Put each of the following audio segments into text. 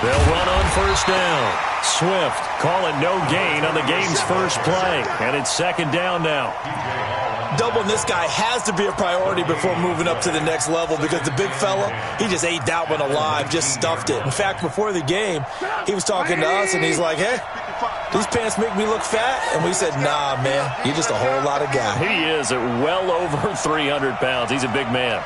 They'll run on first down. Swift call it no gain on the game's first play. And it's second down now. Doubling this guy has to be a priority before moving up to the next level because the big fella, he just ate that one alive, just stuffed it. In fact, before the game, he was talking to us, and he's like, hey, these pants make me look fat? And we said, nah, man, you're just a whole lot of guy. He is at well over 300 pounds. He's a big man.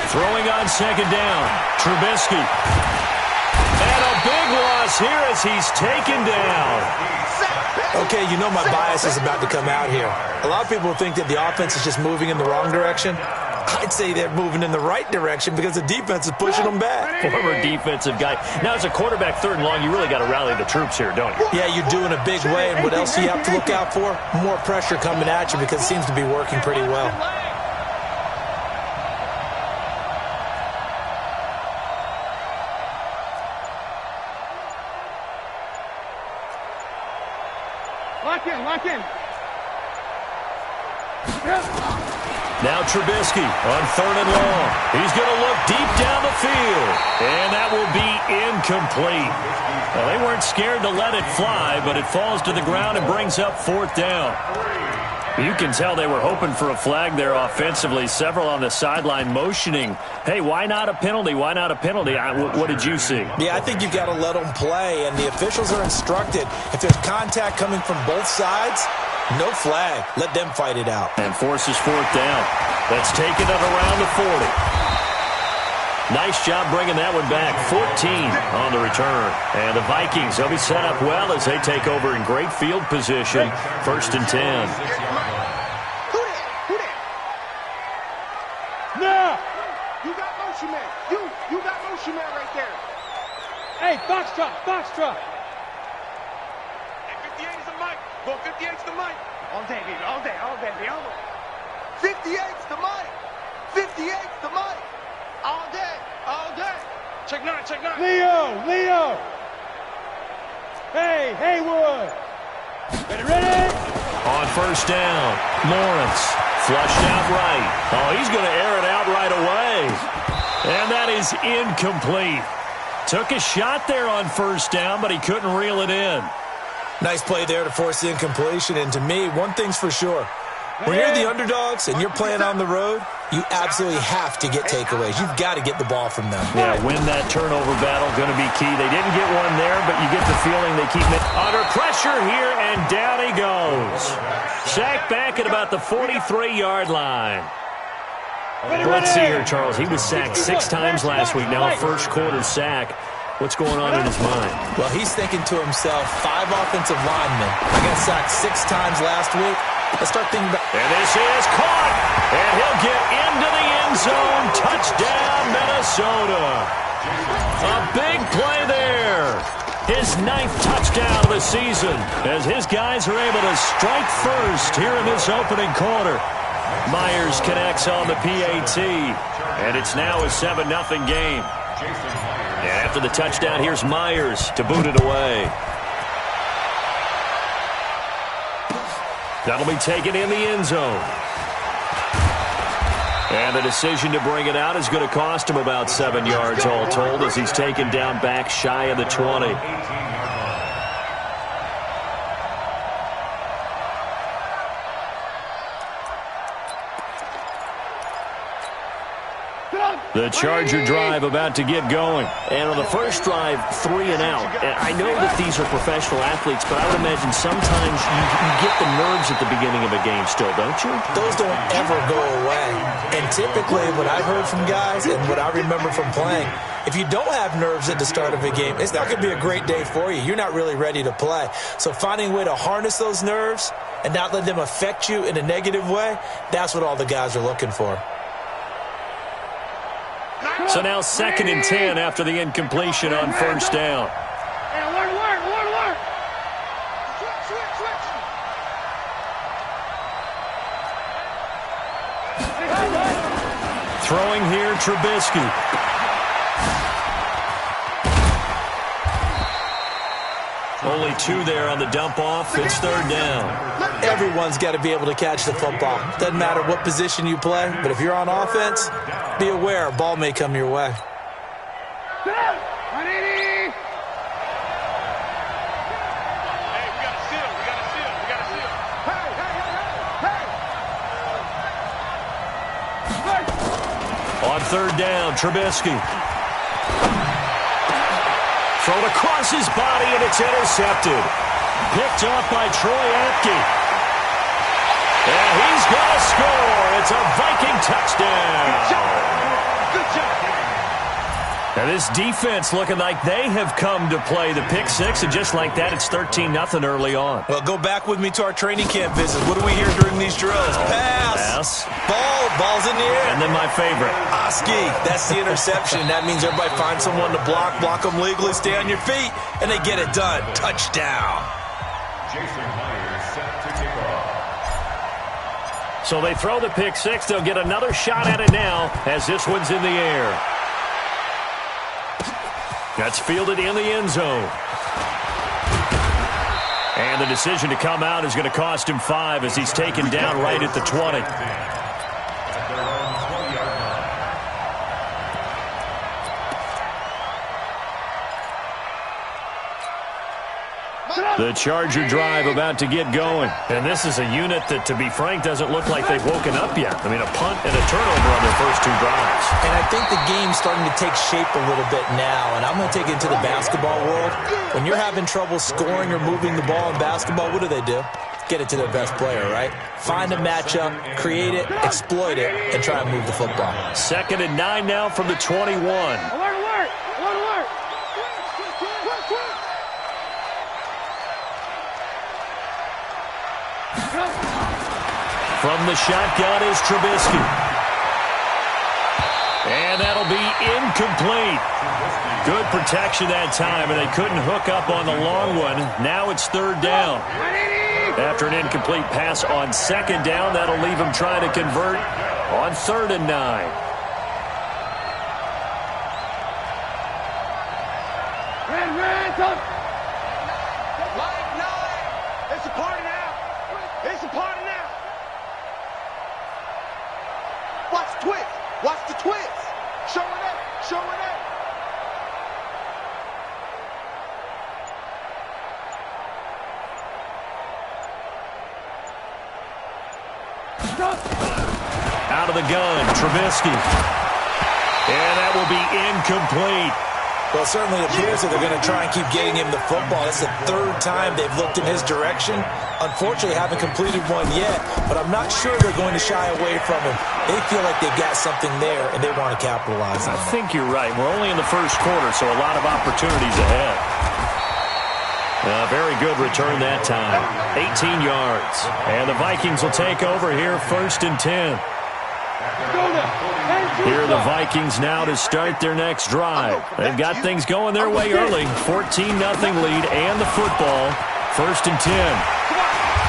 Throwing on second down, Trubisky. And a big loss here as he's taken down. Okay, you know my bias is about to come out here. A lot of people think that the offense is just moving in the wrong direction. I'd say they're moving in the right direction because the defense is pushing them back. Former defensive guy. Now, as a quarterback, third and long, you really got to rally the troops here, don't you? Yeah, you do in a big way. And what else do you have to look out for? More pressure coming at you because it seems to be working pretty well. Lock in. Now Trubisky on third and long. He's going to look deep down the field. And that will be incomplete. Well, they weren't scared to let it fly, but it falls to the ground and brings up fourth down. You can tell they were hoping for a flag there offensively. Several on the sideline motioning, hey, why not a penalty? Why not a penalty? What did you see? Yeah, I think you've got to let them play, and the officials are instructed. If there's contact coming from both sides, no flag. Let them fight it out. And forces fourth down. That's taken at around the 40. Nice job bringing that one back. 14 on the return. And the Vikings, they'll be set up well as they take over in great field position. First and 10. No! You got motion man. You got motion man right there. Hey, box truck. Hey, 58 is the mic. Go 58's the mic. All day, baby. 58's the mic. 58's the mic. All day. Check nine. Leo. Hey, Haywood. Ready? On first down, Lawrence flushed out right. Oh, he's going to air it out right away. And that is incomplete. Took a shot there on first down, but he couldn't reel it in. Nice play there to force the incompletion. And to me, one thing's for sure. When you're the underdogs and you're playing on the road, you absolutely have to get takeaways. You've got to get the ball from them. Yeah, win that turnover battle, going to be key. They didn't get one there, but you get the feeling they keep it under pressure here, and down he goes. Sacked back at about the 43-yard line. Let's see here, Charles. He was sacked 6 times last week. Now a first-quarter sack. What's going on in his mind? Well, he's thinking to himself, 5 offensive linemen. I got sacked 6 times last week. Let's start thinking about... And this is caught. And he'll get into the end zone. Touchdown, Minnesota. A big play there. His 9th touchdown of the season as his guys are able to strike first here in this opening quarter. Myers connects on the PAT. And it's now a 7-0 game. And after the touchdown, here's Myers to boot it away. That'll be taken in the end zone. And the decision to bring it out is going to cost him about 7 yards all told as he's taken down back shy of the 20. The Charger drive about to get going. And on the first drive, 3 and out. And I know that these are professional athletes, but I would imagine sometimes you get the nerves at the beginning of a game still, don't you? Those don't ever go away. And typically what I've heard from guys and what I remember from playing, if you don't have nerves at the start of a game, it's not going to be a great day for you. You're not really ready to play. So finding a way to harness those nerves and not let them affect you in a negative way, that's what all the guys are looking for. So now 2nd and 10 after the incompletion on first down. Throwing here, Trubisky. Only 2 there on the dump-off. It's 3rd down. Everyone's got to be able to catch the football. Doesn't matter what position you play, but if you're on offense, be aware a ball may come your way. On 3rd down, Trubisky. Thrown across his body, and it's intercepted. Picked off by Troy Apke. And he's going to score. It's a Viking touchdown. Good job. And this defense looking like they have come to play the pick six, and just like that, it's 13-0 early on. Well, go back with me to our training camp visit. What do we hear during these drills? Pass. Ball's in the air. And then my favorite. Oski, that's the interception. That means everybody finds someone to block them legally, stay on your feet, and they get it done. Touchdown. So they throw the pick six. They'll get another shot at it now as this one's in the air. That's fielded in the end zone. And the decision to come out is going to cost him 5 as he's taken down right at the 20. The Charger drive about to get going. And this is a unit that, to be frank, doesn't look like they've woken up yet. I mean, a punt and a turnover on their first 2 drives. And I think the game's starting to take shape a little bit now. And I'm going to take it to the basketball world. When you're having trouble scoring or moving the ball in basketball, what do? Get it to their best player, right? Find a matchup, create it, exploit it, and try and move the football. 2nd and 9 now from the 21. From the shotgun is Trubisky. And that'll be incomplete. Good protection that time, and they couldn't hook up on the long one. Now it's 3rd down. After an incomplete pass on 2nd down, that'll leave him trying to convert on 3rd and 9. It's a party now. It's a party now. Watch the twist. Watch the twist. Show it up. Show it up. Out of the gun, Trubisky. And that will be incomplete. Well, it certainly appears that they're going to try and keep getting him the football. That's the 3rd time they've looked in his direction. Unfortunately, haven't completed one yet, but I'm not sure they're going to shy away from him. They feel like they've got something there, and they want to capitalize on it. I think you're right. We're only in the first quarter, so a lot of opportunities ahead. Very good return that time. 18 yards. And the Vikings will take over here 1st and 10. Here are the Vikings now to start their next drive. They've got things going their way early. 14-0 lead and the football. 1st and 10.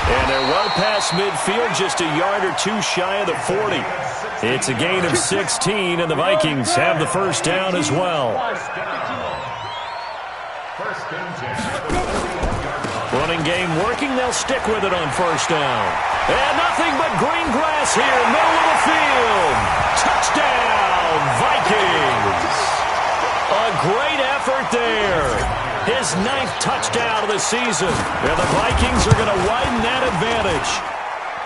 And they're well past midfield, just a yard or 2 shy of the 40. It's a gain of 16, and the Vikings have the 1st down as well. Running game working. They'll stick with it on 1st down. And nothing but green grass here, middle of the field. Touchdown, Vikings. A great effort there. His 9th touchdown of the season. And the Vikings are going to widen that advantage.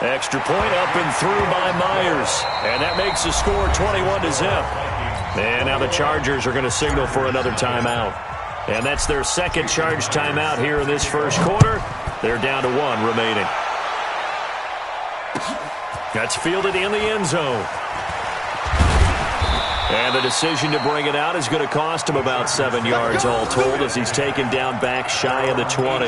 Extra point up and through by Myers. And that makes the score 21-0. And now the Chargers are going to signal for another timeout. And that's their 2nd charge timeout here in this first quarter. They're down to 1 remaining. That's fielded in the end zone. And the decision to bring it out is going to cost him about 7 yards all told as he's taken down back shy of the 20.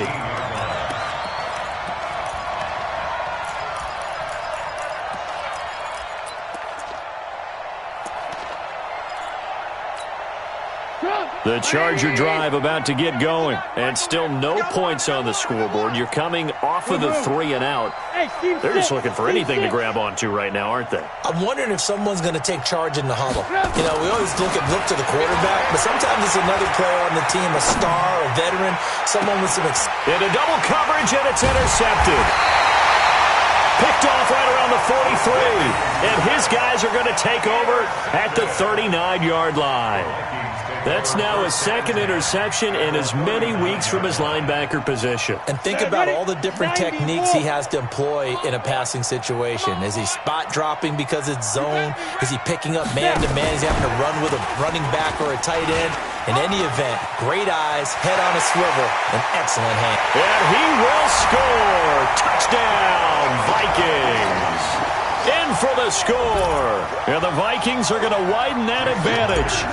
The Charger drive about to get going, and still no points on the scoreboard. You're coming off of the 3 and out. They're just looking for anything to grab onto right now, aren't they? I'm wondering if someone's going to take charge in the huddle. You know, we always look to the quarterback, but sometimes it's another player on the team, a star, a veteran, someone with some into double coverage, and it's intercepted. Picked off right around the 43, and his guys are going to take over at the 39-yard line. That's now his second interception in as many weeks from his linebacker position. And think about all the different techniques he has to employ in a passing situation. Is he spot dropping because it's zone? Is he picking up man-to-man? Is he having to run with a running back or a tight end? In any event, great eyes, head on a swivel, and excellent hand. And he will score. Touchdown, Vikings. In for the score. And the Vikings are going to widen that advantage.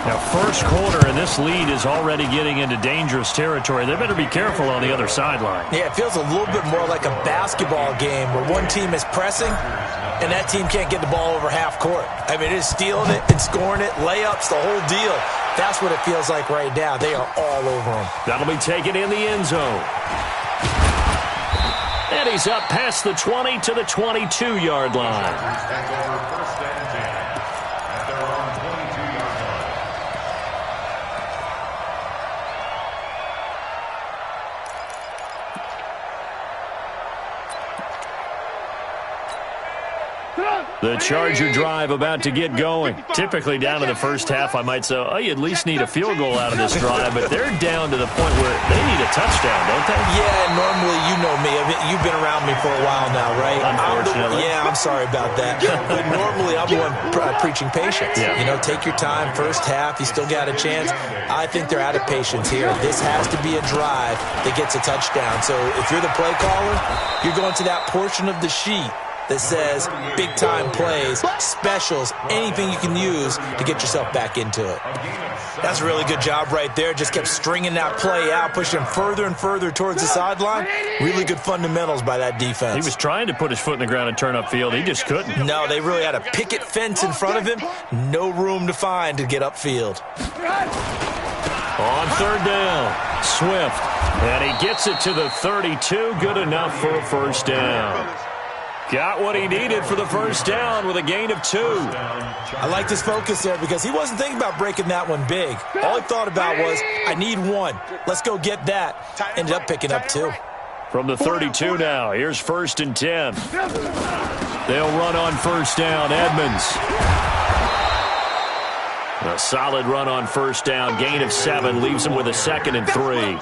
Now, first quarter, and this lead is already getting into dangerous territory. They better be careful on the other sideline. Yeah, it feels a little bit more like a basketball game where one team is pressing and that team can't get the ball over half court. I mean, it is stealing it and scoring it, layups, the whole deal. That's what it feels like right now. They are all over them. That'll be taken in the end zone. And he's up past the 20 to the 22-yard line. The Charger drive about to get going. Typically down to the first half, I might say, oh, you at least need a field goal out of this drive, but they're down to the point where they need a touchdown, don't they? Yeah, normally, you know me. You've been around me for a while now, right? Unfortunately. I'm sorry about that. But normally, I'm the one preaching patience. Yeah. You know, take your time. First half, you still got a chance. I think they're out of patience here. This has to be a drive that gets a touchdown. So if you're the play caller, you're going to that portion of the sheet that says big-time plays, specials, anything you can use to get yourself back into it. That's a really good job right there. Just kept stringing that play out, pushing him further and further towards the sideline. Really good fundamentals by that defense. He was trying to put his foot in the ground and turn upfield. He just couldn't. No, they really had a picket fence in front of him. No room to find to get upfield. On third down, Swift. And he gets it to the 32. Good enough for a first down. Got what he needed for the first down with a gain of 2. I like his focus there because he wasn't thinking about breaking that one big. All he thought about was, I need 1. Let's go get that. Ended up picking up 2. From the 32 now, here's 1st and 10. They'll run on first down, Edmonds. A solid run on first down, gain of 7, leaves him with a 2nd and 3.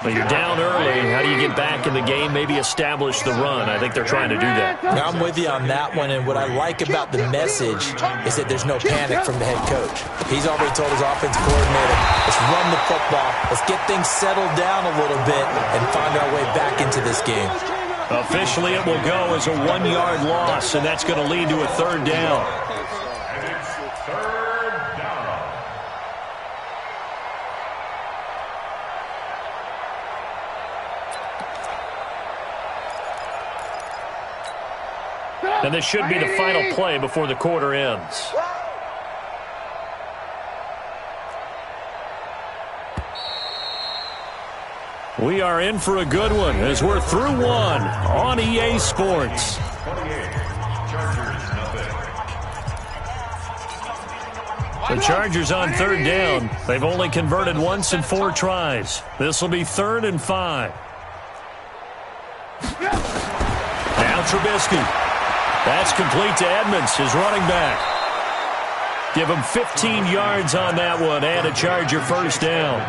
Well, you're down early. How do you get back in the game, maybe establish the run? I think they're trying to do that. Now, I'm with you on that one, and what I like about the message is that there's no panic from the head coach. He's already told his offensive coordinator, let's run the football, let's get things settled down a little bit and find our way back into this game. Officially, it will go as a 1-yard loss, and that's going to lead to a 3rd down. And this should be the final play before the quarter ends. We are in for a good one as we're through one on EA Sports. The Chargers on third down. They've only converted once in 4 tries. This will be 3rd and 5. Now Trubisky. That's complete to Edmonds, his running back. Give him 15 yards on that one and a Charger first down.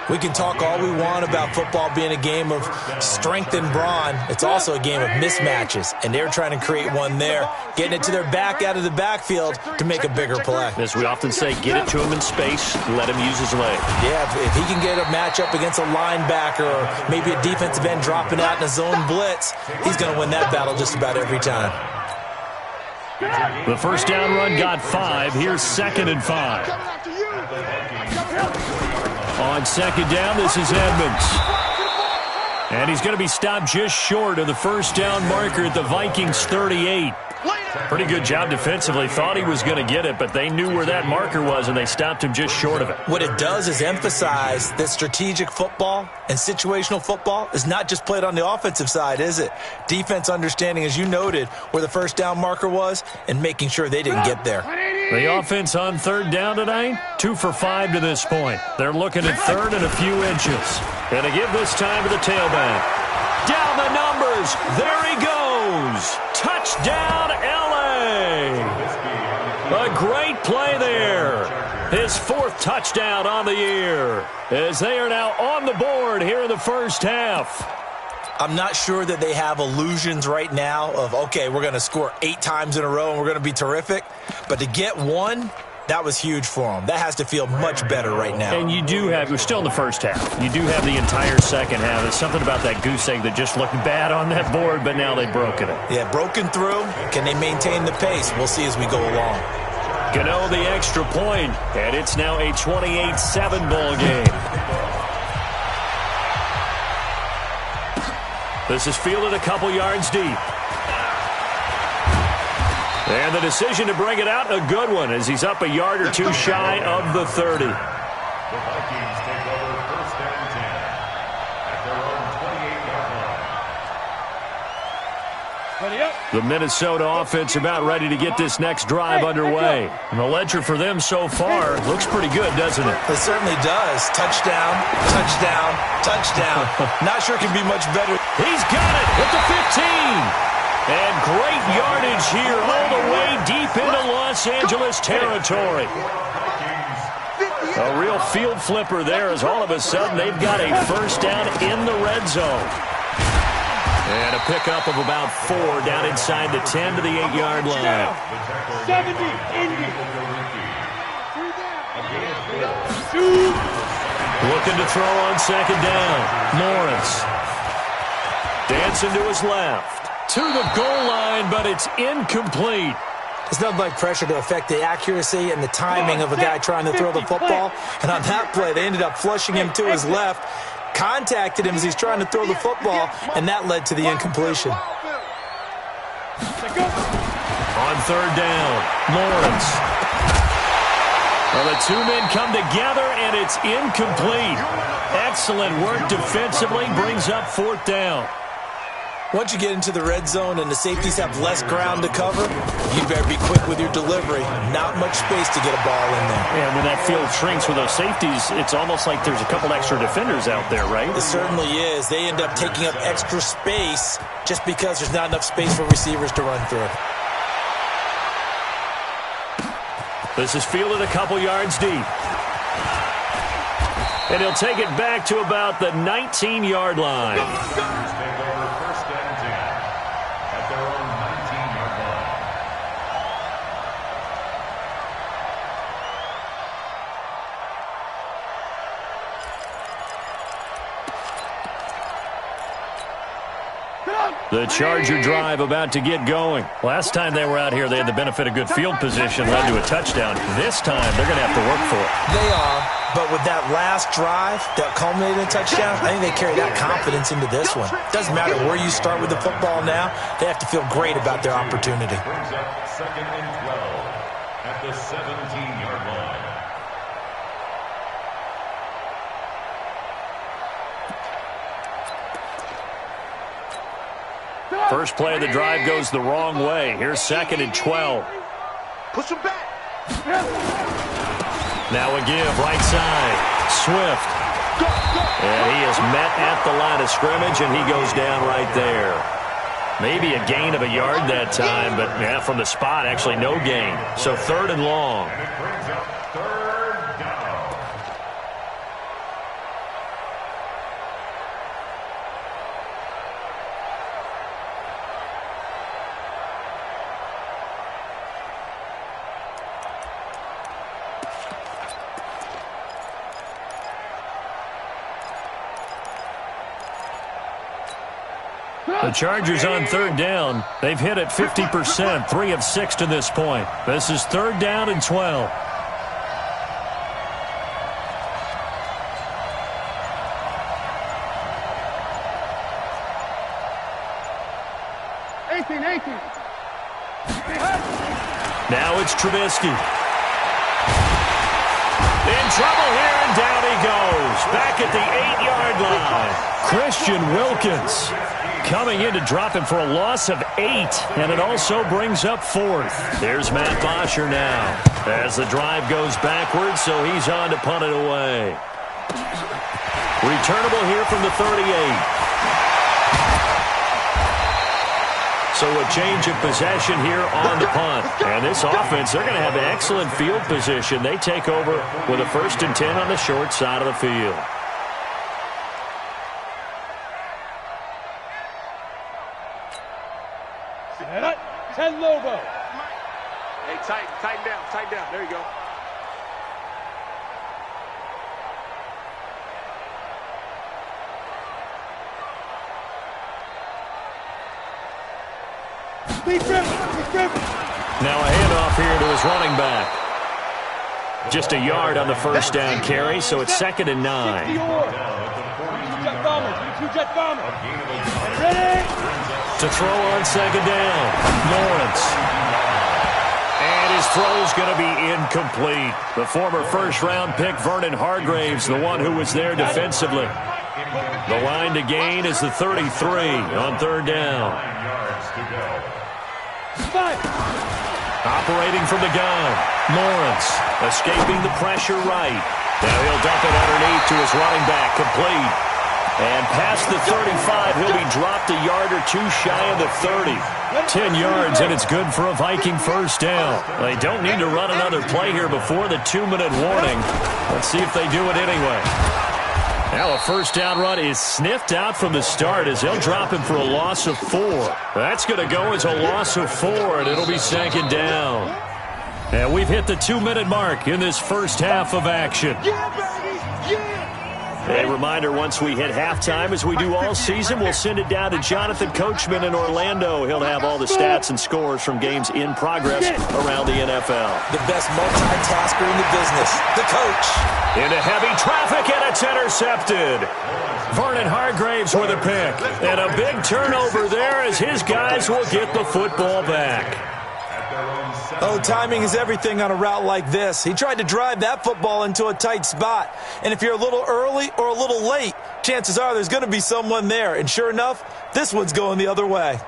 We can talk all we want about football being a game of strength and brawn. It's also a game of mismatches, and they're trying to create one there, getting it to their back out of the backfield to make a bigger play. As we often say, get it to him in space, let him use his leg. Yeah, if he can get a matchup against a linebacker or maybe a defensive end dropping out in a zone blitz, he's going to win that battle just about every time. The first down run got 5. Here's 2nd and 5. On 2nd down, this is Edmonds. And he's going to be stopped just short of the first down marker at the Vikings 38. Pretty good job defensively. Thought he was going to get it, but they knew where that marker was, and they stopped him just short of it. What it does is emphasize that strategic football and situational football is not just played on the offensive side, is it? Defense understanding, as you noted, where the first down marker was and making sure they didn't get there. The offense on third down tonight, 2 for 5 to this point. They're looking at third and a few inches. And to give this time to the tailback. Down the numbers. There he goes. Touchdown, L.A. A great play there. His 4th touchdown on the year as they are now on the board here in the first half. I'm not sure that they have illusions right now of, okay, we're going to score 8 times in a row and we're going to be terrific. But to get one, that was huge for them. That has to feel much better right now. And you do have, we're still in the first half. You do have the entire second half. There's something about that goose egg that just looked bad on that board, but now they've broken it. Yeah, broken through. Can they maintain the pace? We'll see as we go along. Gano the extra point, and it's now a 28-7 ball game. This is fielded a couple yards deep. And the decision to bring it out, a good one, as he's up a yard or 2 shy of the 30. The Vikings take over first and 10 at their own 28-yard line. The Minnesota offense about ready to get this next drive underway. And the ledger for them so far looks pretty good, doesn't it? It certainly does. Touchdown, touchdown, touchdown. Not sure it can be much better. He's got it at the 15. And great yardage here all the way deep into Los Angeles territory. A real field flipper there as all of a sudden they've got a first down in the red zone. And a pickup of about 4 down inside the 10 to the 8-yard line. 70, Indy. Looking to throw on second down. Lawrence. Dancing to his left. To the goal line, but it's incomplete. There's nothing like pressure to affect the accuracy and the timing of a guy trying to throw the football. And on that play, they ended up flushing him to his left, contacted him as he's trying to throw the football, and that led to the incompletion. On third down, Lawrence. Well, the 2 men come together, and it's incomplete. Excellent work defensively, brings up 4th down. Once you get into the red zone and the safeties have less ground to cover, you better be quick with your delivery. Not much space to get a ball in there. And when that field shrinks with those safeties, it's almost like there's a couple extra defenders out there, right? It certainly is. They end up taking up extra space just because there's not enough space for receivers to run through. This is fielded a couple yards deep. And he'll take it back to about the 19-yard line. The Charger drive about to get going. Last time they were out here, they had the benefit of good field position, led to a touchdown. This time, they're going to have to work for it. They are, but with that last drive that culminated in a touchdown, I think they carry that confidence into this one. Doesn't matter where you start with the football now, they have to feel great about their opportunity. Brings up 2nd and 12 at the 17-yard line. First play of the drive goes the wrong way. Here's 2nd and 12. Push him back. Now a give, right side. Swift. And he is met at the line of scrimmage, and he goes down right there. Maybe a gain of a yard that time, but yeah, from the spot, actually no gain. So 3rd and long. And it brings up 3rd down. The Chargers on 3rd down. They've hit it 50%, 3 of 6 to this point. This is 3rd down and 12. 18. Now it's Trubisky. In trouble here, and down he goes. Back at the 8-yard line. Christian Wilkins coming in to drop him for a loss of 8, and it also brings up 4th. There's Matt Bosher now as the drive goes backwards, so he's on to punt it away. Returnable here from the 38. So a change of possession here on the punt. And this offense, they're going to have excellent field position. They take over with a 1st and 10 on the short side of the field. Ten Lobo. Hey, tighten down. There you go. Now a handoff here to his running back. Just a yard on the 1st down carry, so it's 2nd and 9. To throw on 2nd down, Lawrence. And his throw's going to be incomplete. The former 1st-round pick, Vernon Hargreaves, the one who was there defensively. The line to gain is the 33 on 3rd down. Operating from the gun, Lawrence escaping the pressure right. Now he'll dump it underneath to his running back, complete. And past the 35, he'll be dropped a yard or 2 shy of the 30. 10 yards, and it's good for a Viking 1st down. They don't need to run another play here before the 2-minute warning. Let's see if they do it anyway. Now a 1st down run is sniffed out from the start as they'll drop him for a loss of 4. That's going to go as a loss of 4, and it'll be 2nd down. And we've hit the 2-minute mark in this first half of action. A reminder, once we hit halftime, as we do all season, we'll send it down to Jonathan Coachman in Orlando. He'll have all the stats and scores from games in progress around the NFL. The best multitasker in the business, the coach. Into heavy traffic, and it's intercepted. Vernon Hargreaves with a pick. And a big turnover there as his guys will get the football back. Oh, timing is everything on a route like this. He tried to drive that football into a tight spot. And if you're a little early or a little late, chances are there's going to be someone there. And sure enough, this one's going the other way.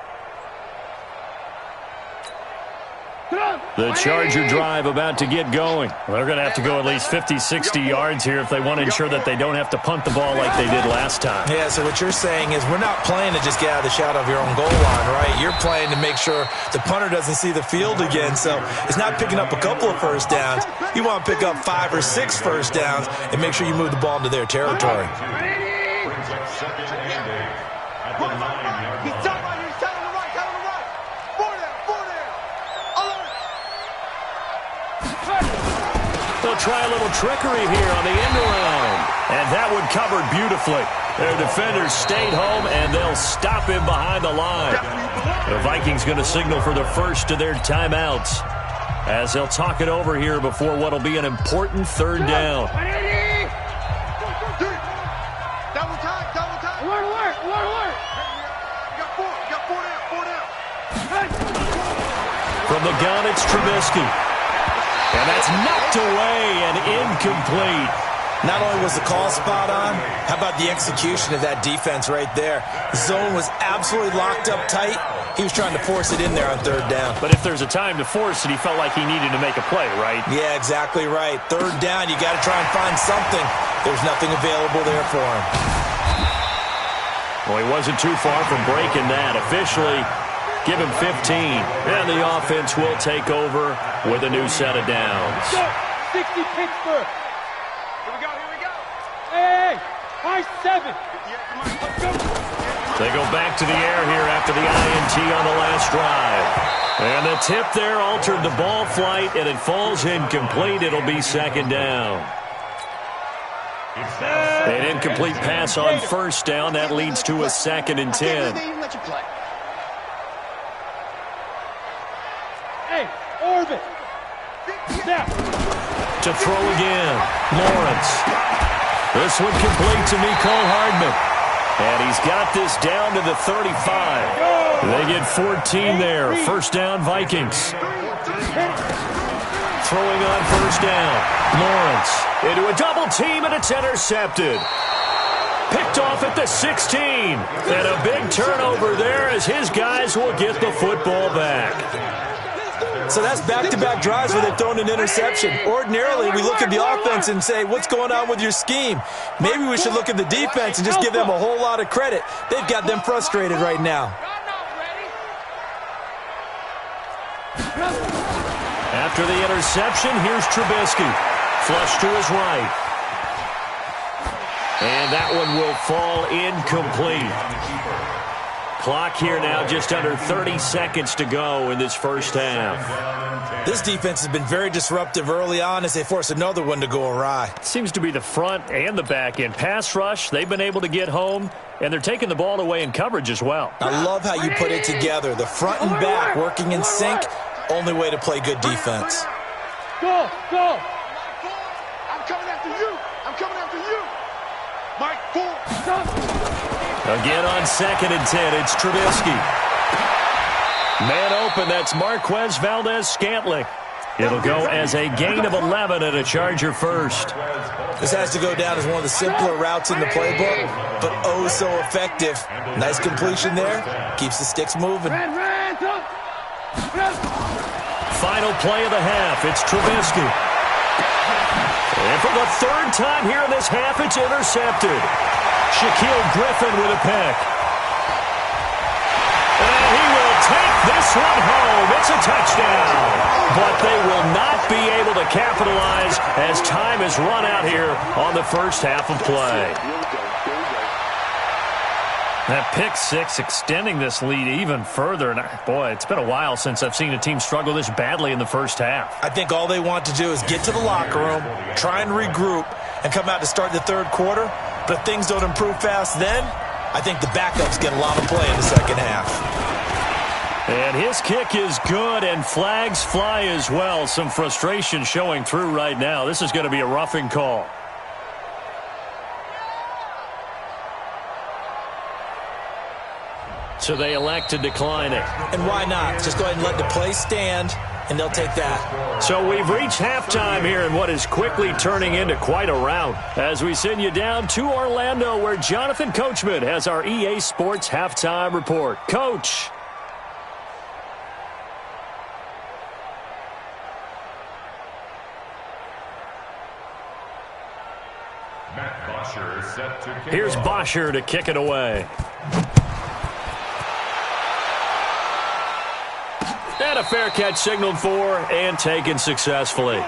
The Charger drive about to get going. They're going to have to go at least 50, 60 yards here if they want to ensure that they don't have to punt the ball like they did last time. Yeah, so what you're saying is we're not playing to just get out of the shadow of your own goal line, right? You're playing to make sure the punter doesn't see the field again. So it's not picking up a couple of 1st downs. You want to pick up 5 or 6 1st downs and make sure you move the ball into their territory. They'll try a little trickery here on the end around. And that one covered beautifully. Their defenders stayed home, and they'll stop him behind the line. The Vikings going to signal for the first of their timeouts as they'll talk it over here before what will be an important 3rd down. Double time. Alert. You got 4 down. From the gun, it's Trubisky. And that's knocked away and incomplete. Not only was the call spot on, how about the execution of that defense right there? The zone was absolutely locked up tight. He was trying to force it in there on 3rd down. But if there's a time to force it, he felt like he needed to make a play, right? Yeah, exactly right. 3rd down, you got to try and find something. There's nothing available there for him. Well, he wasn't too far from breaking that. Officially, give him 15. And the offense will take over with a new set of downs. 60 Pittsburgh. Here we go. Hey, high 7. They go back to the air here after the INT on the last drive. And the tip there altered the ball flight, and it falls incomplete. It'll be 2nd down. An incomplete pass on 1st down. That leads to a 2nd and 10. Hey, Orbit. To throw again, Lawrence. This one complete to Mecole Hardman. And he's got this down to the 35. They get 14 there. 1st down, Vikings. Throwing on first down. Lawrence into a double team, and it's intercepted. Picked off at the 16. And a big turnover there as his guys will get the football back. So that's back-to-back drives where they've thrown an interception. Ordinarily, we look at the offense and say, what's going on with your scheme? Maybe we should look at the defense and just give them a whole lot of credit. They've got them frustrated right now. After the interception, here's Trubisky. Flush to his right. And that one will fall incomplete. Clock here now, just under 30 seconds to go in this first half. This defense has been very disruptive early on as they force another one to go awry. Seems to be the front and the back end. Pass rush, they've been able to get home, and they're taking the ball away in coverage as well. I love how you put it together. The front and back working in sync, only way to play good defense. Go, go. I'm coming after you. I'm coming after you. Mike, four. Again on 2nd and 10, it's Trubisky. Man open, that's Marquez Valdez-Scantling. It'll go as a gain of 11 and a Charger first. This has to go down as one of the simpler routes in the playbook, but oh so effective. Nice completion there. Keeps the sticks moving. Final play of the half, it's Trubisky. And for the third time here in this half, it's intercepted. Shaquille Griffin with a pick. And he will take this one home. It's a touchdown. But they will not be able to capitalize as time has run out here on the first half of play. That pick six extending this lead even further. And boy, it's been a while since I've seen a team struggle this badly in the first half. I think all they want to do is get to the locker room, try and regroup, and come out to start the third quarter. But if things don't improve fast then, I think the backups get a lot of play in the second half. And his kick is good, and flags fly as well. Some frustration showing through right now. This is going to be a roughing call. So they elect to decline it. And why not? Just go ahead and let the play stand, and they'll take that. So we've reached halftime here in what is quickly turning into quite a rout. As we send you down to Orlando, where Jonathan Coachman has our EA Sports Halftime Report. Coach. Here's Bosher to kick it away. And a fair catch signaled for and taken successfully.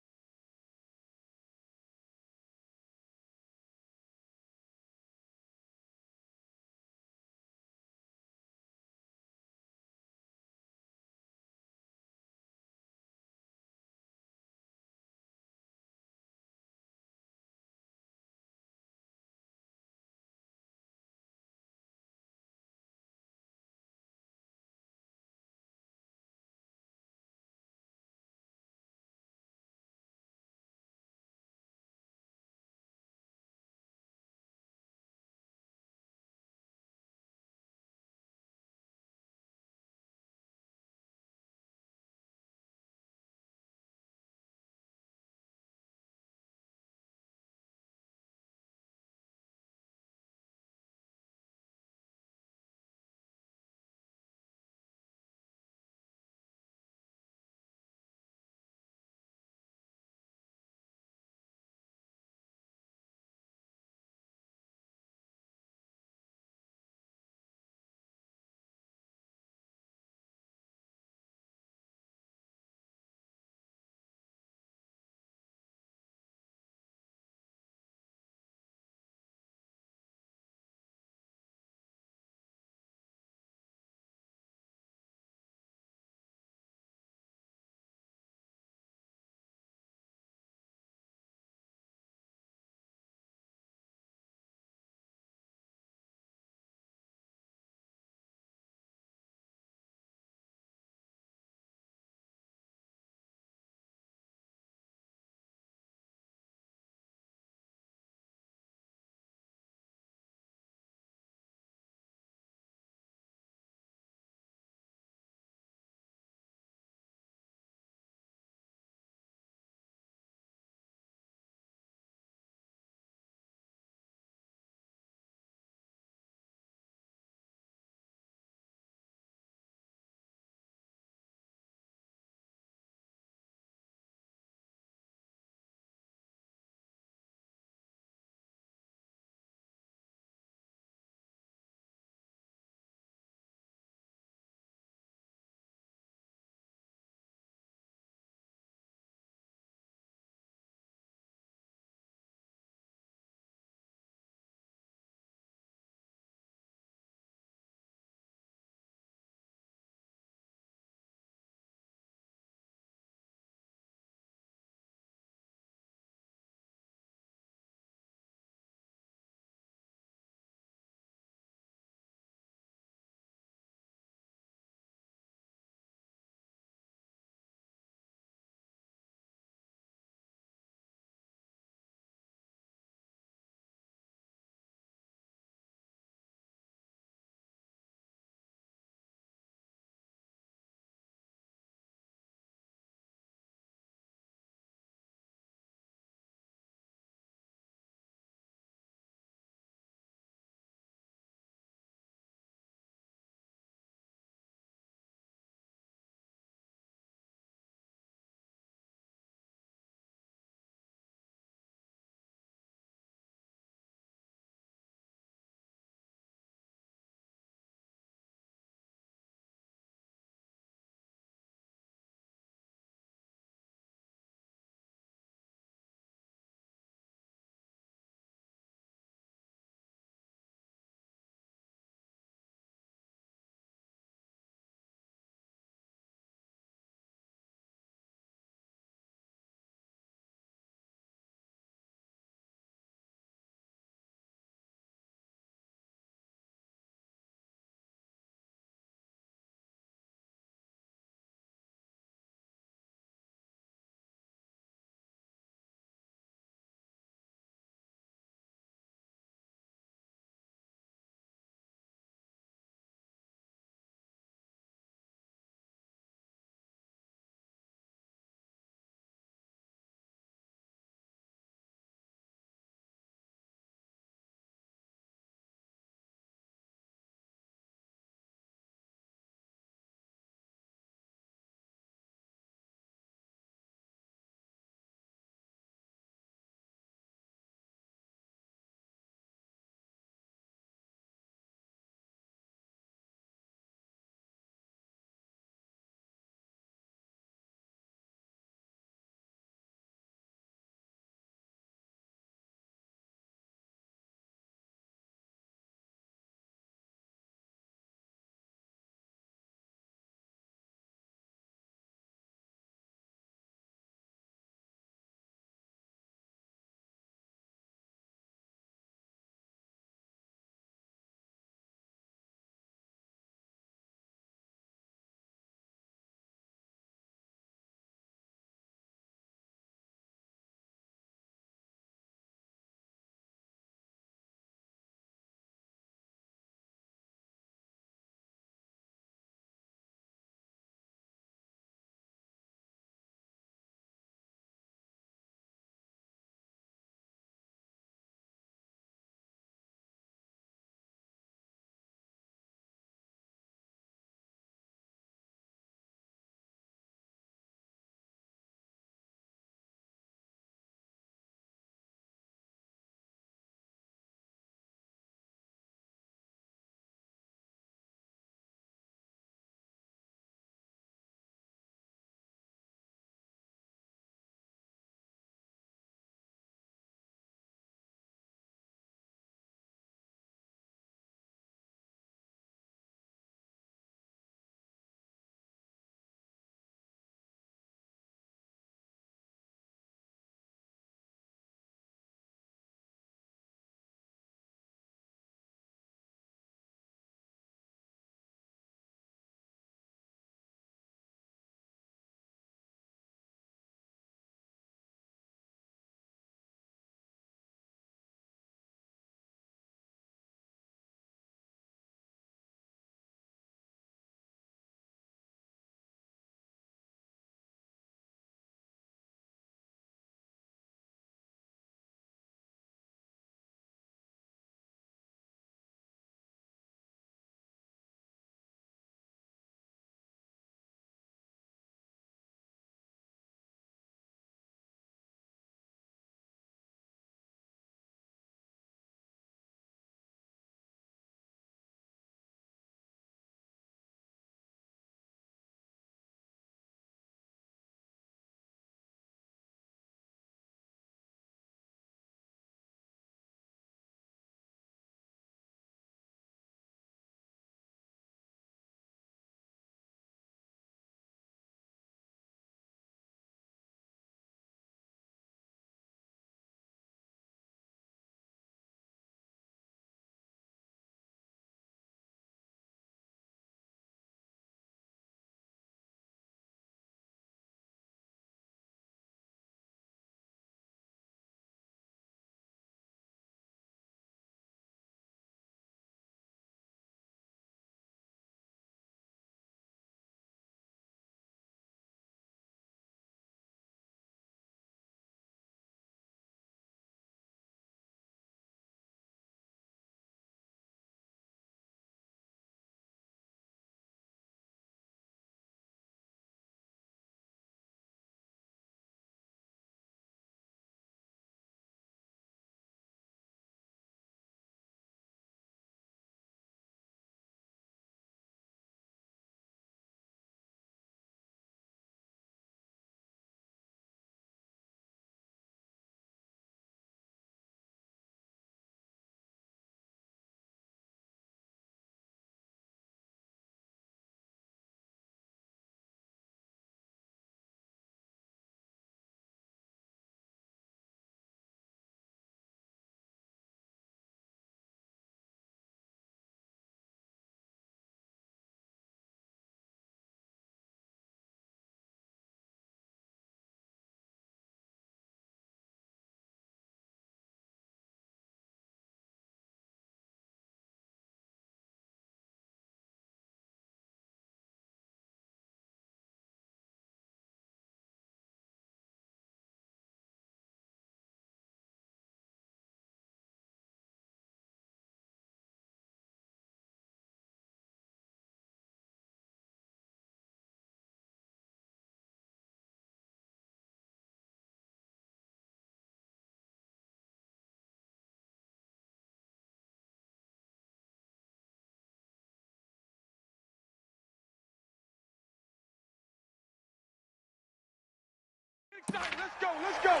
Let's go, let's go.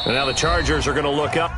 And now the Chargers are going to look up.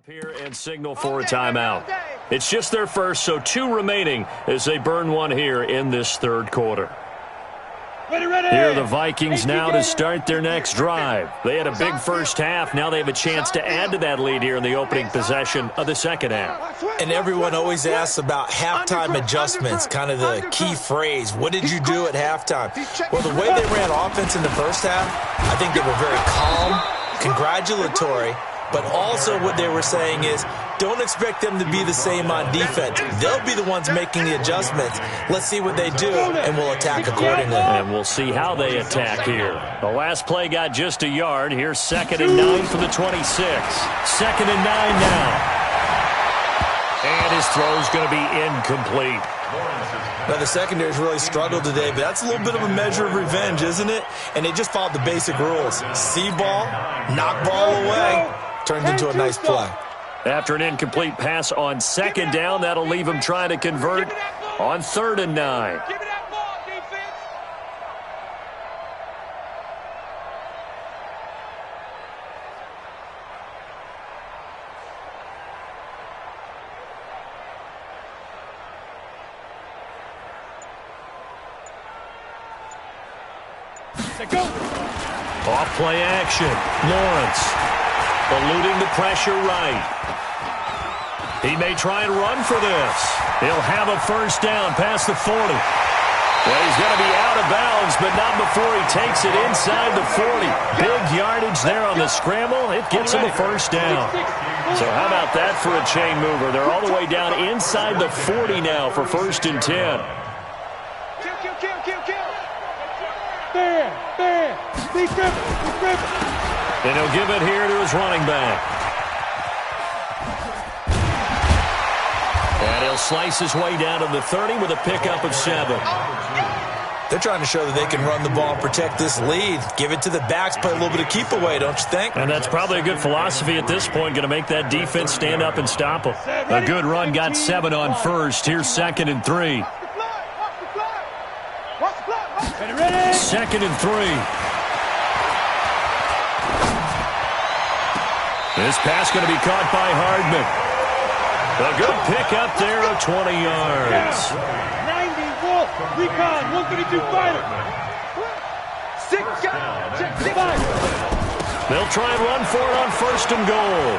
Here and signal for a timeout. It's just their first, so 2 remaining as they burn one here in this third quarter. Here are the Vikings now to start their next drive. They had a big first half. Now they have a chance to add to that lead here in the opening possession of the second half. And everyone always asks about halftime adjustments, kind of the key phrase. What did you do at halftime? Well, the way they ran offense in the first half, I think they were very calm, congratulatory, but also what they were saying is, don't expect them to be the same on defense. They'll be the ones making the adjustments. Let's see what they do, and we'll attack accordingly. And we'll see how they attack here. The last play got just a yard. Here's 2nd and 9 for the 26. 2nd and 9 now. And his throw's going to be incomplete. Now, the secondary's really struggled today, but that's a little bit of a measure of revenge, isn't it? And they just followed the basic rules. See ball, knock ball away. Turned into a nice play. After an incomplete pass on 2nd down, that'll leave him trying to convert on 3rd and 9. Give me that ball, defense. Off play action. Lawrence eluding the pressure right. He may try and run for this. He'll have a first down past the 40. Well, he's going to be out of bounds, but not before he takes it inside the 40. Big yardage there on the scramble. It gets him a first down. So how about that for a chain mover? They're all the way down inside the 40 now for 1st and 10. And he'll give it here to his running back. And he'll slice his way down to the 30 with a pickup of 7. They're trying to show that they can run the ball and protect this lead. Give it to the backs, play a little bit of keep away, don't you think? And that's probably a good philosophy at this point, going to make that defense stand up and stop them. A good run got 7 on 1st. Here's 2nd and 3. 2nd and 3. This pass going to be caught by Hardman. A good pickup there of 20 yards. 90 Wolf, recon, 132 fighter. 6 guys, 5. They'll try and run for it on 1st and goal.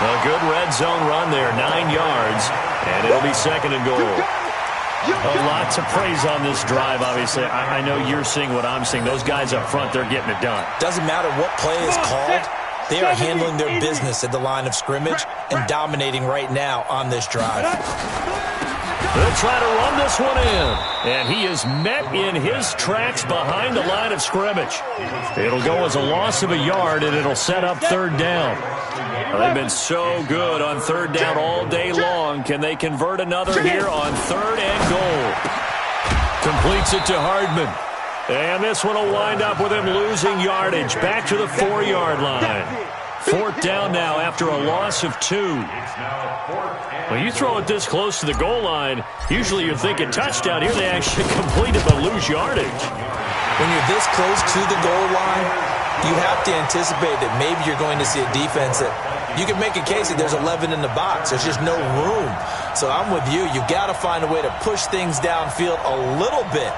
A good red zone run there, 9 yards, and it'll be 2nd and goal. Lots of praise on this drive, obviously. I know you're seeing what I'm seeing. Those guys up front, they're getting it done. Doesn't matter what play is called. They are handling their business at the line of scrimmage and dominating right now on this drive. They'll try to run this one in. And he is met in his tracks behind the line of scrimmage. It'll go as a loss of a yard, and it'll set up 3rd down. They've been so good on 3rd down all day long. Can they convert another here on 3rd and goal? Completes it to Hardman. And this one will wind up with him losing yardage. Back to the 4-yard line. 4th down now after a loss of 2. When you throw it this close to the goal line, usually you're thinking touchdown. Here they actually complete it but lose yardage. When you're this close to the goal line, you have to anticipate that maybe you're going to see a defense that you can make a case that there's 11 in the box. There's just no room. So I'm with you. You've got to find a way to push things downfield a little bit.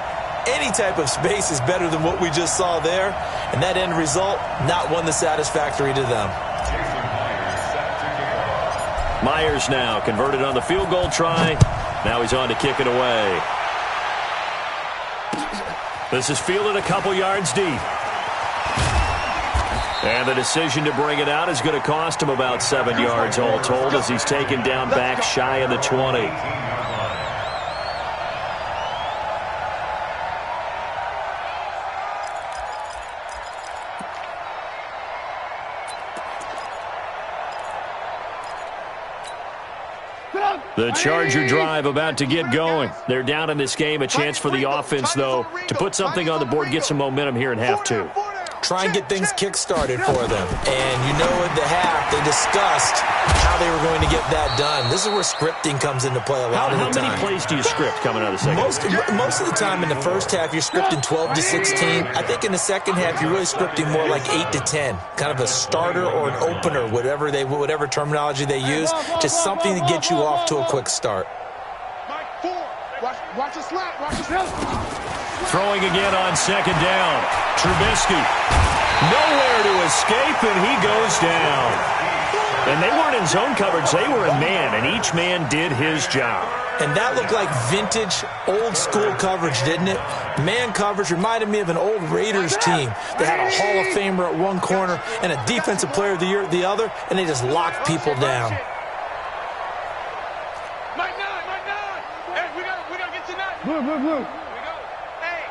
Any type of space is better than what we just saw there. And that end result, not one that's satisfactory to them. Myers now converted on the field goal try. Now he's on to kick it away. This is fielded a couple yards deep. And the decision to bring it out is going to cost him about 7 yards all told as he's taken down back shy of the 20. The Charger drive about to get going. They're down in this game. A chance for the offense, though, to put something on the board, get some momentum here in half 2. try and get things kick-started for them. And you know at the half, they discussed how they were going to get that done. This is where scripting comes into play a lot of the time. How many plays do you script coming out of the second? Most of the time in the first half, you're scripting 12 to 16. I think in the second half, you're really scripting more like 8 to 10. Kind of a starter or an opener, whatever terminology they use. Just something to get you off to a quick start. Watch the slap. Watch the slap. Throwing again on second down. Trubisky. Nowhere to escape, and he goes down. And they weren't in zone coverage. They were in man, and each man did his job. And that looked like vintage, old-school coverage, didn't it? Man coverage reminded me of an old Raiders team that had a Hall of Famer at one corner and a Defensive Player of the Year at the other, and they just locked people down. Blue. Hey,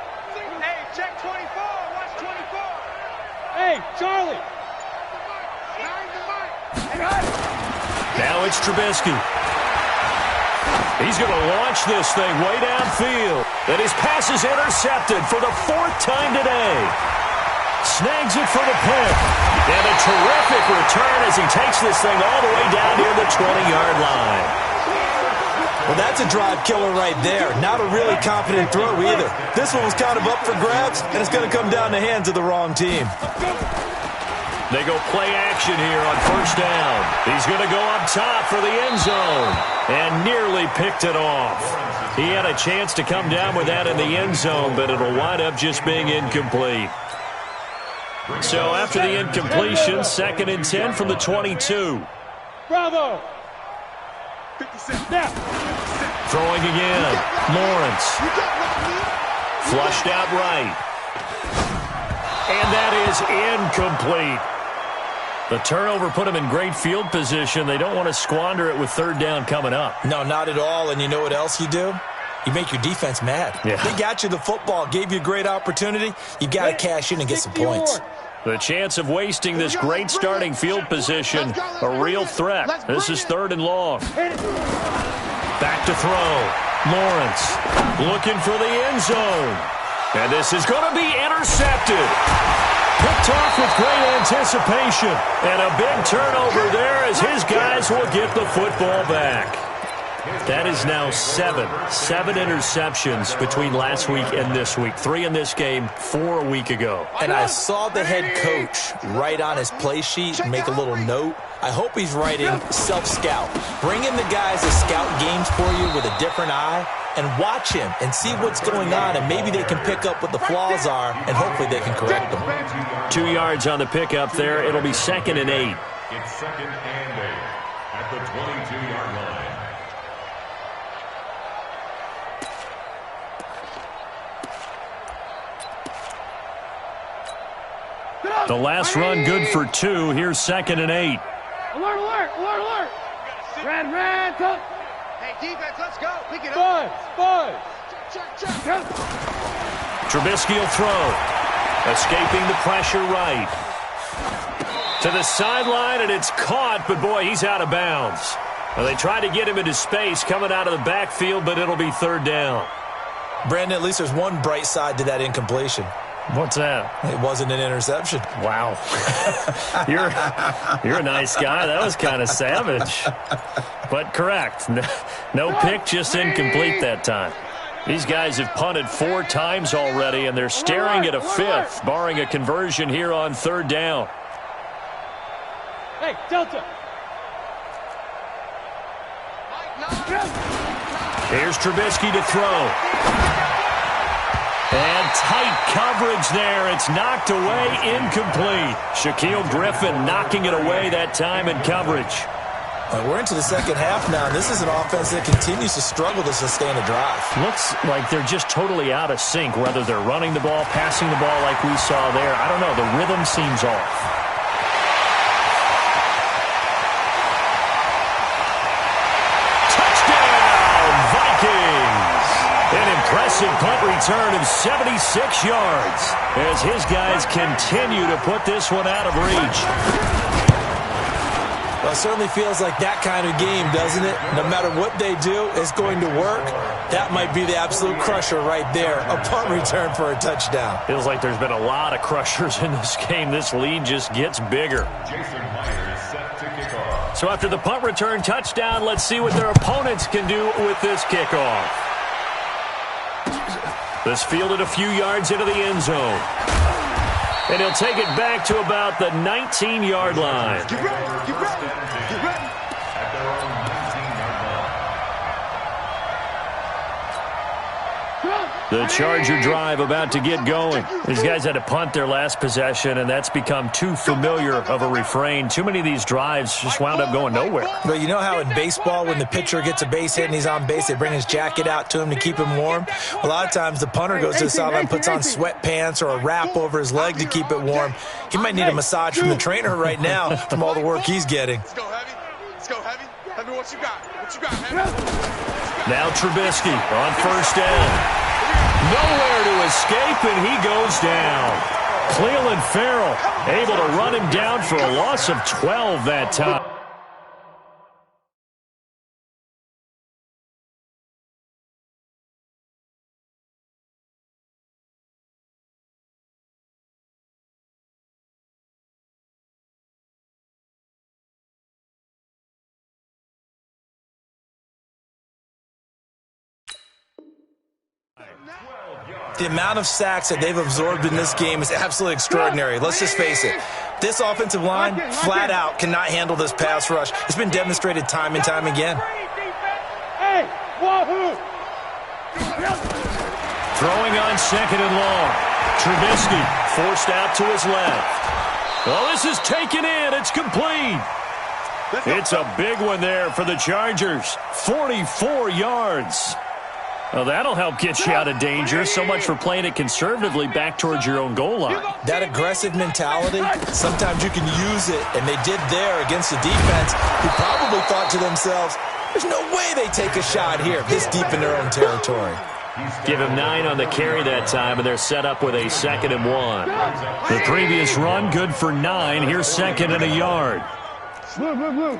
check 24. Watch 24. Hey, Charlie. Now it's Trubisky. He's going to launch this thing way downfield. And his pass is intercepted for the 4th time today. Snags it for the pick. And a terrific return as he takes this thing all the way down near the 20-yard line. Well, that's a drive killer right there. Not a really confident throw either. This one was kind of up for grabs, and it's going to come down the hands of the wrong team. They go play action here on first down. He's going to go up top for the end zone and nearly picked it off. He had a chance to come down with that in the end zone, but it'll wind up just being incomplete. So after the incompletion, 2nd and 10 from the 22. Bravo. Throwing again. Lawrence. Flushed out right. And that is incomplete. The turnover put them in great field position. They don't want to squander it with 3rd down coming up. No, not at all. And you know what else you do? You make your defense mad. Yeah. They got you the football, gave you a great opportunity. You got to cash in and get some points. The chance of wasting this great starting field position, a real threat. This is 3rd and long. Back to throw. Lawrence looking for the end zone. And this is going to be intercepted. Picked off with great anticipation. And a big turnover there as his guys will get the football back. That is now 7 interceptions between last week and this week. 3 in this game, 4 a week ago. And I saw the head coach write on his play sheet and make a little note. I hope he's writing self-scout. Bring in the guys that scout games for you with a different eye and watch him and see what's going on, and maybe they can pick up what the flaws are, and hopefully they can correct them. 2 yards on the pickup there. It'll be 2nd and 8. It's 2nd and 8 at the 22-yard line. The last run good for 2. Here's 2nd and 8. Alert. Red, top. Hey, defense, let's go. Pick it up. Five. Check. Trubisky will throw. Escaping the pressure right. To the sideline, and it's caught, but boy, he's out of bounds. Well, they tried to get him into space coming out of the backfield, but it'll be 3rd down. Brandon, at least there's one bright side to that incompletion. What's that? It wasn't an interception. Wow. You're a nice guy. That was kind of savage. But correct. No pick, just incomplete that time. These guys have punted 4 times already, and they're staring at a 5th, barring a conversion here on 3rd down. Hey, Delta. Here's Trubisky to throw. And tight coverage there. It's knocked away, incomplete. Shaquille Griffin knocking it away that time in coverage. We're into the second half now, and this is an offense that continues to struggle to sustain a drive. Looks like they're just totally out of sync, whether they're running the ball, passing the ball like we saw there. I don't know. The rhythm seems off. Touchdown, Vikings! An impressive punt return of 76 yards as his guys continue to put this one out of reach. Well, it certainly feels like that kind of game, doesn't it? No matter what they do, it's going to work. That might be the absolute crusher right there. A punt return for a touchdown. Feels like there's been a lot of crushers in this game. This lead just gets bigger. Jason Myers set to kick off. So after the punt return touchdown, let's see what their opponents can do with this kickoff. This fielded a few yards into the end zone. And he'll take it back to about the 19-yard line. Get ready, get ready, get ready. At their own 19-yard The Charger drive about to get going. These guys had to punt their last possession, and that's become too familiar of a refrain. Too many of these drives just wound up going nowhere. But you know how in baseball, when the pitcher gets a base hit and he's on base, they bring his jacket out to him to keep him warm? A lot of times the punter goes to the sideline, puts on sweatpants or a wrap over his leg to keep it warm. He might need a massage from the trainer right now from all the work he's getting. Let's go heavy. Let's go heavy. Tell me what you got. What you got, heavy? Now Trubisky on first down. Nowhere to escape, and he goes down. Cleveland Farrell able to run him down for a loss of 12 that time. The amount of sacks that they've absorbed in this game is absolutely extraordinary. Let's just face it. This offensive line, flat out, cannot handle this pass rush. It's been demonstrated time and time again. Hey, wahoo! Throwing on second and long. Trubisky forced out to his left. Well, this is taken in. It's complete. It's a big one there for the Chargers. 44 yards. Well, that'll help get you out of danger. So much for playing it conservatively back towards your own goal line. That aggressive mentality, sometimes you can use it, and they did there against the defense who probably thought to themselves, there's no way they take a shot here this deep in their own territory. Give him 9 on the carry that time, and they're set up with a 2nd and 1. The previous run, good for 9. Here's 2nd and a yard. Blue.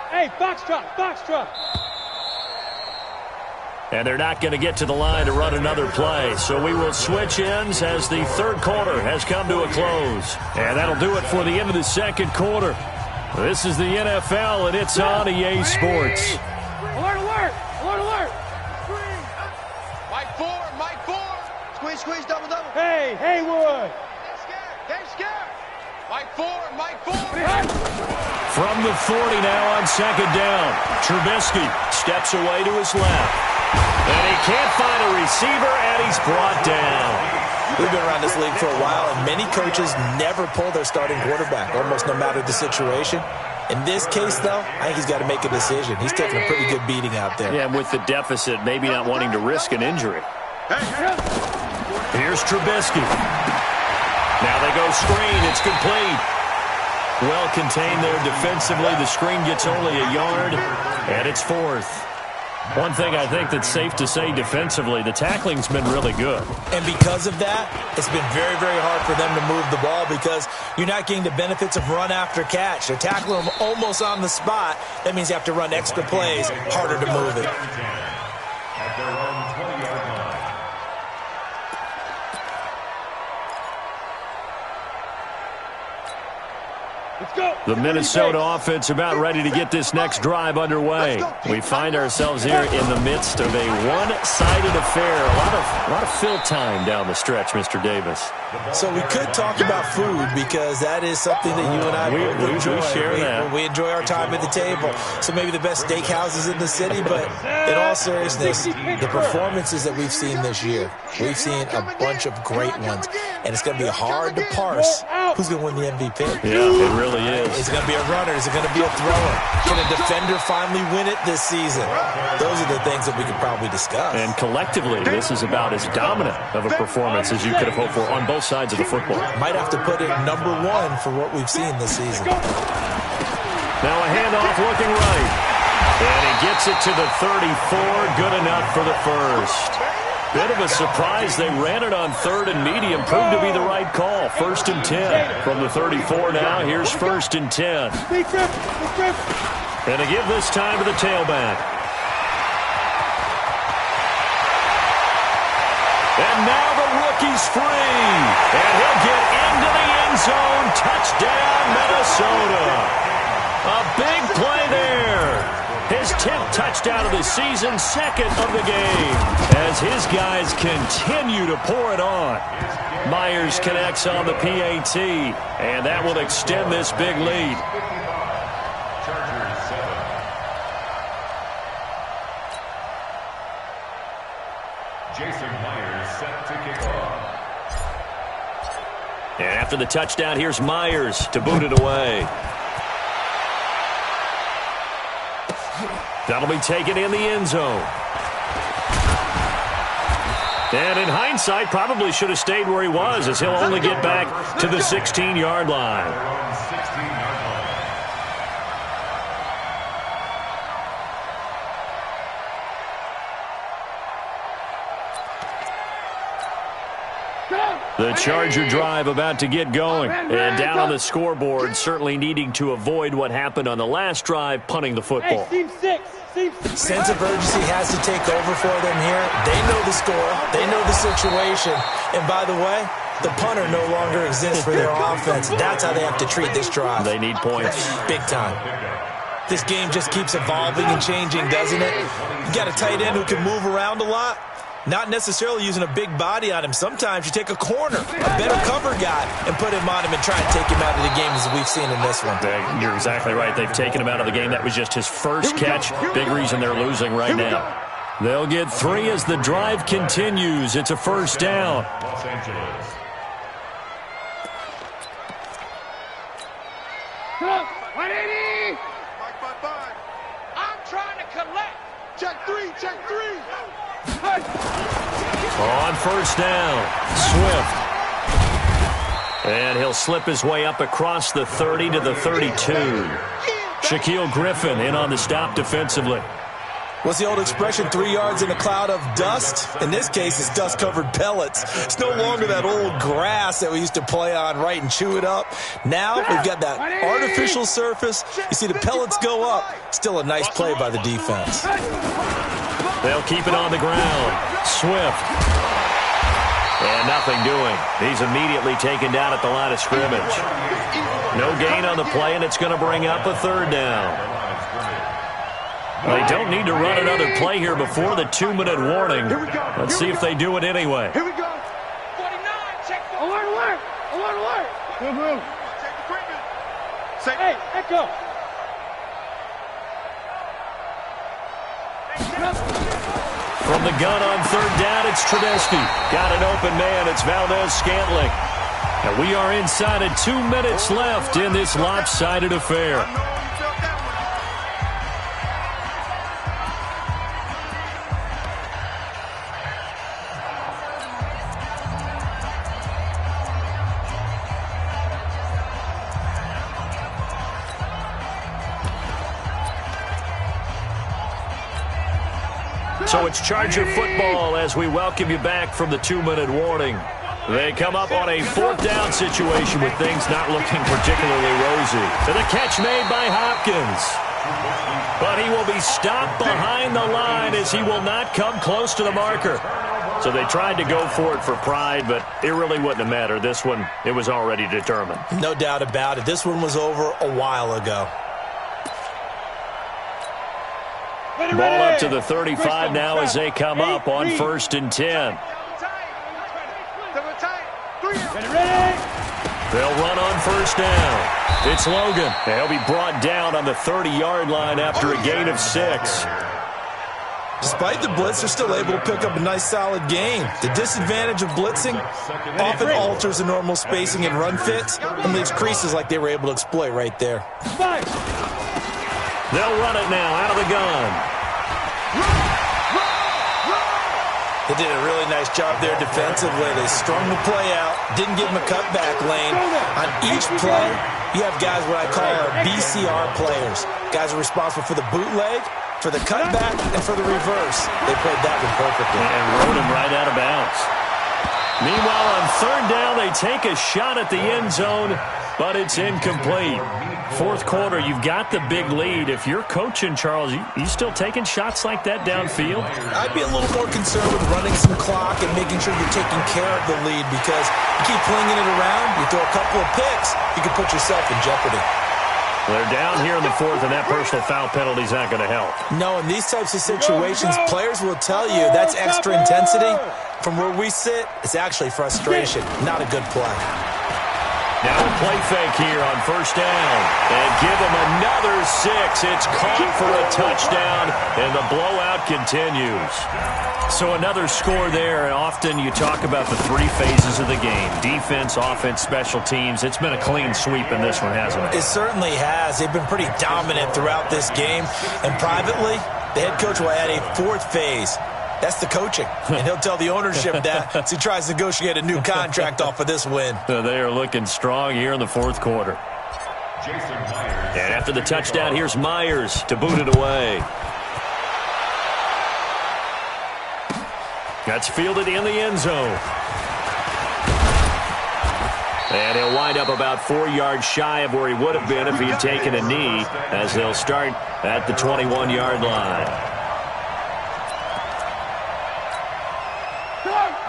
Hey, box truck. And they're not going to get to the line to run another play. So we will switch ends as the third quarter has come to a close. And that'll do it for the end of the second quarter. This is the NFL, and it's on EA Sports. Alert. Mike 4. Squeeze, double. Hey, Haywood. They're scared. Mike 4. From the 40 now on second down. Trubisky steps away to his left. And he can't find a receiver, and he's brought down. We've been around this league for a while, and many coaches never pull their starting quarterback, almost no matter the situation. In this case, though, I think he's got to make a decision. He's taking a pretty good beating out there. Yeah, and with the deficit, maybe not wanting to risk an injury. Here's Trubisky. Now they go screen. It's complete. Well contained there defensively. The screen gets only a yard, and it's 4th. One thing I think that's safe to say defensively, the tackling's been really good. And because of that, it's been very, very hard for them to move the ball because you're not getting the benefits of run after catch. They're tackling them almost on the spot. That means you have to run extra plays, harder to move it. At their own 20-yard line. Let's go. The Minnesota offense about ready to get this next drive underway. We find ourselves here in the midst of a one-sided affair. A lot of fill time down the stretch, Mr. Davis. So we could talk about food because that is something that you and I enjoy. We share that. We enjoy our time at the table. So maybe the best steakhouses in the city, but in all seriousness, the performances that we've seen this year, we've seen a bunch of great ones. And it's going to be hard to parse who's going to win the MVP. Yeah, it really is. Is it going to be a runner? Is it going to be a thrower? Can a defender finally win it this season? Those are the things that we could probably discuss. And collectively, this is about as dominant of a performance as you could have hoped for on both sides of the football. Might have to put it number 1 for what we've seen this season. Now a handoff looking right. And he gets it to the 34. Good enough for the first. Bit of a surprise. They ran it on 3rd and medium. Proved to be the right call. 1st and 10 from the 34 now. Here's 1st and 10. And to give this time to the tailback. And now the rookie's free. And he'll get into the end zone. Touchdown, Minnesota. A big play there. His 10th touchdown of the season, 2nd of the game. As his guys continue to pour it on. Myers connects on the PAT. And that will extend this big lead. Chargers 7. Jason Myers set to kick off. And after the touchdown, here's Myers to boot it away. That'll be taken in the end zone. And in hindsight, probably should have stayed where he was, as he'll only get back to the 16-yard line. The Charger drive about to get going. And down on the scoreboard, certainly needing to avoid what happened on the last drive, punting the football. Sense of urgency has to take over for them here. They know the score. They know the situation. And by the way, the punter no longer exists for their offense. That's how they have to treat this drive. They need points. Big time. This game just keeps evolving and changing, doesn't it? You got a tight end who can move around a lot. Not necessarily using a big body on him. Sometimes you take a corner, a better cover guy, and put him on him and try and take him out of the game, as we've seen in this one. You're exactly right. They've taken him out of the game. That was just his first catch. Big reason they're losing right now. They'll get 3 as the drive continues. It's a 1st down. Los Angeles. I'm trying to collect. Check 3, check 3. On 1st down, Swift. And he'll slip his way up across the 30 to the 32. Shaquille Griffin in on the stop defensively. What's the old expression, 3 yards in a cloud of dust? In this case, it's dust-covered pellets. It's no longer that old grass that we used to play on, right, and chew it up. Now we've got that artificial surface. You see the pellets go up. Still a nice play by the defense. They'll keep it on the ground. Swift. And nothing doing. He's immediately taken down at the line of scrimmage. No gain on the play, and it's going to bring up a 3rd down. They don't need to run another play here before the 2-minute warning. Let's see if they do it anyway. Here we go. 49, check. Alert. Check equipment. Say, hey, echo. From the gun on 3rd down, it's Tedeschi. Got an open man. It's Valdez-Scantling. And we are inside of 2 minutes left in this lopsided affair. So it's Charger football as we welcome you back from the 2-minute warning. They come up on a 4th down situation with things not looking particularly rosy. And the catch made by Hopkins. But he will be stopped behind the line as he will not come close to the marker. So they tried to go for it for pride, but it really wouldn't have mattered. This one, it was already determined. No doubt about it. This one was over a while ago. Ball up to the 35 now as they come up on 1st and 10. They'll run on 1st down. It's Logan. He'll be brought down on the 30-yard line after a gain of 6. Despite the blitz, they're still able to pick up a nice, solid gain. The disadvantage of blitzing often alters the normal spacing and run fits and leaves creases like they were able to exploit right there. They'll run it now out of the gun. They did a really nice job there defensively. They strung the play out, didn't give them a cutback lane. On each play, you have guys what I call our BCR players. Guys are responsible for the bootleg for the cutback and for the reverse. They played that one perfectly. And rode him right out of bounds. Meanwhile, on third down, they take a shot at the end zone, but it's incomplete. Fourth quarter, you've got the big lead. If you're coaching, Charles, you still taking shots like that downfield? I'd be a little more concerned with running some clock and making sure you're taking care of the lead, because you keep flinging it around, you throw a couple of picks, you can put yourself in jeopardy. They're down here in the fourth, and that personal foul penalty is not going to help. No, in these types of situations, players will tell you that's extra intensity. From where we sit, it's actually frustration, not a good play. Now a play fake here on first down. And give them another 6. It's caught for a touchdown, and the blowout continues. So another score there, and often you talk about the three phases of the game. Defense, offense, special teams. It's been a clean sweep in this one, hasn't it? It certainly has. They've been pretty dominant throughout this game. And privately, the head coach will add a fourth phase. That's the coaching, and he'll tell the ownership that as he tries to negotiate a new contract off of this win. They are looking strong here in the fourth quarter. And after the touchdown, here's Myers to boot it away. That's fielded in the end zone. And he'll wind up about 4 yards shy of where he would have been if he had taken a knee, as they'll start at the 21-yard line.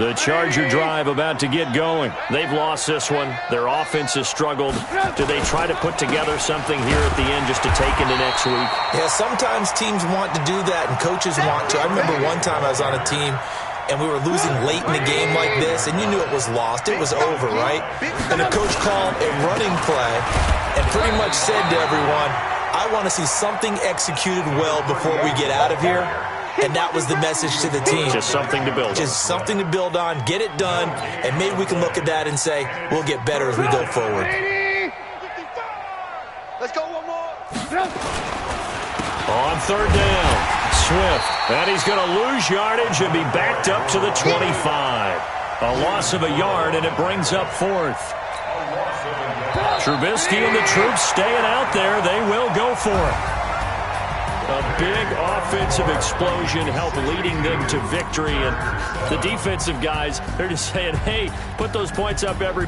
The Charger drive about to get going. They've lost this one. Their offense has struggled. Do they try to put together something here at the end just to take into next week? Yeah, sometimes teams want to do that and coaches want to. I remember one time I was on a team and we were losing late in the game like this, and you knew it was lost. It was over, right? And the coach called a running play and pretty much said to everyone, I want to see something executed well before we get out of here. And that was the message to the team. Just something to build on. Just something to build on, get it done, and maybe we can look at that and say, we'll get better as we go forward. Let's go one more. On third down, Swift. And he's going to lose yardage and be backed up to the 25. A loss of a yard, and it brings up fourth. Trubisky and the troops staying out there. They will go for it. A big offensive explosion helped leading them to victory. And the defensive guys, they're just saying, hey, put those points up every